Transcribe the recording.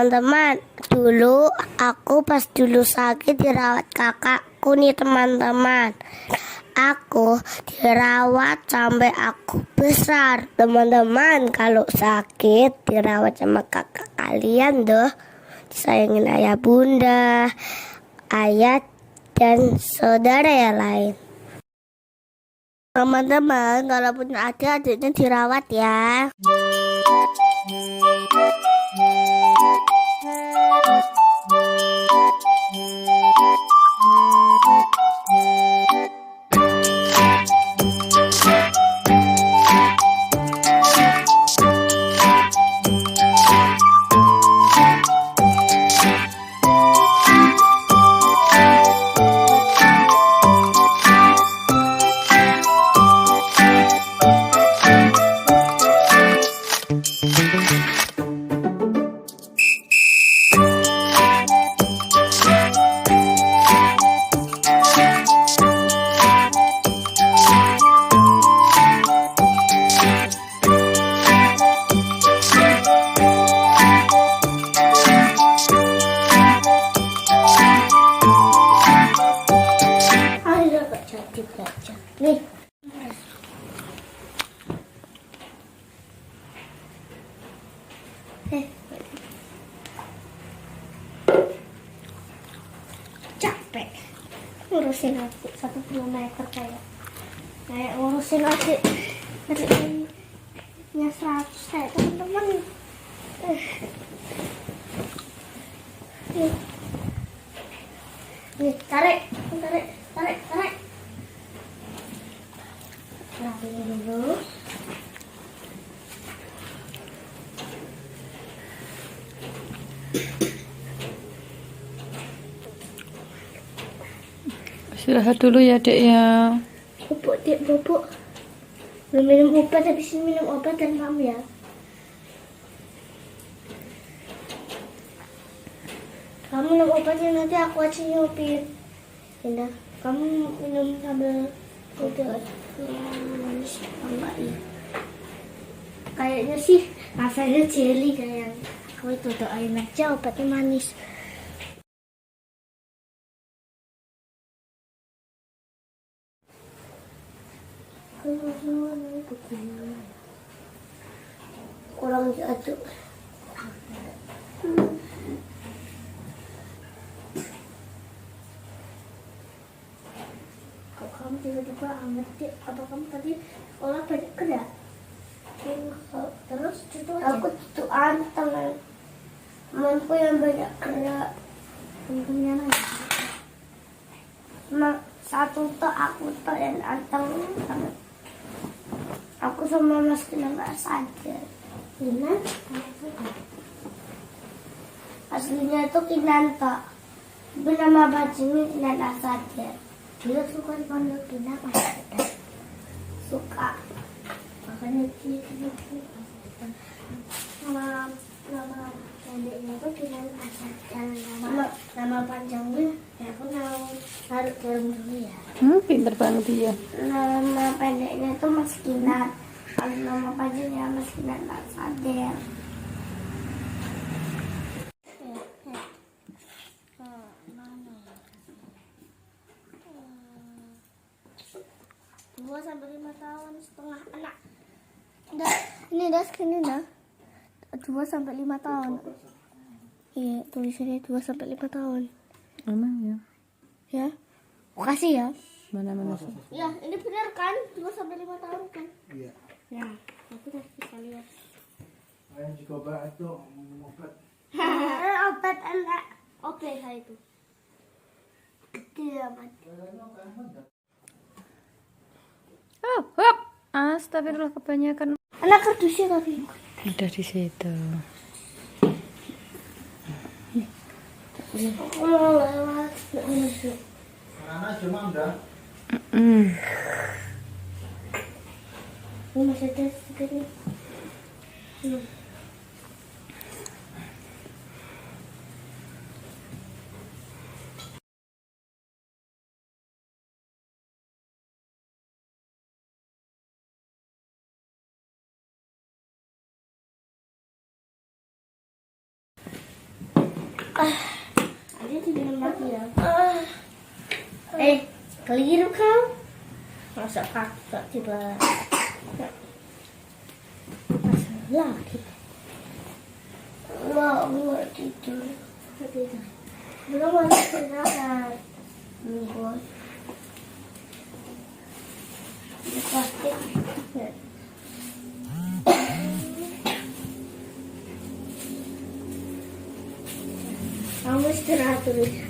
teman-teman. Dulu aku pas dulu sakit dirawat kakakku nih teman-teman. Aku dirawat sampai aku besar. Teman-teman, kalau sakit dirawat sama kakak kalian doh. Disayangin ayah bunda, ayah dan saudara yang lain. Teman-teman, kalaupun ada adiknya dirawat ya. Nih. Capek ngurusin aku 1 kilometer kayak ngurusin adik nya 100 kayak teman-teman. Nih, tarik. Rapiin dulu. Istirahat dulu ya dek ya. Bubuk dek, bubuk. Belum minum obat, habis ini minum obat dan kamu ya. Kamu minum obatnya nanti aku aja nyupin. Indah, kamu minum sambil udah manis enggak ya? Kayaknya sih rasanya jelly kayak. Aku itu doain aja obatnya manis. Kurang jatuh. Kok kamu tiba-tiba amat deh? Apa kamu tadi sekolah banyak gerak? Terus itu aku tuh anteng. Temanku yang banyak gerak. Temennya lagi. Satu tuh aku tuh yang anteng banget. Aku sama Mas Kina nggak sadar. Kinan? Aslinya itu Kinan toh. Tapi nama bajunya Kinan Asadar. Dia suka dipanggil Kinan Asadar. Suka. Makanya dia nama pendeknya itu Kinan Asadar. Nama panjangnya ya aku taruh dalam dulu ya. Pinter banget dia. Nama pendeknya itu Mas Kinan. Kalau nama panjangnya Mas Kinan Asadar. Dua sampai 5 tahun setengah anak. Ini udah segini dah. 2 sampai 5 tahun. Iya, tulisannya 2 sampai 5 tahun. Emang ya? Ya. Makasih ya. Mana sih? Ya, ini benar kan? 2 sampai 5 tahun kan? Iya. Ya, aku udah bisa lihat. Ayah juga batu obat. Obat anak. Oke, saya itu. Gede amat. Oh, hop. Astagfirullah kebanyakan. Anak kardusnya tadi. Udah di situ. Aku mau lewat. Nggak masuk. Karena cuma udah. Ini masih ada sedikit. Ada minum lagi ya. Keliru kau. Masa kakak tiba. Lagi. Nggak tidur. Belum ada istirahat. Belum. Di plastik. Kamu istirahat dulu.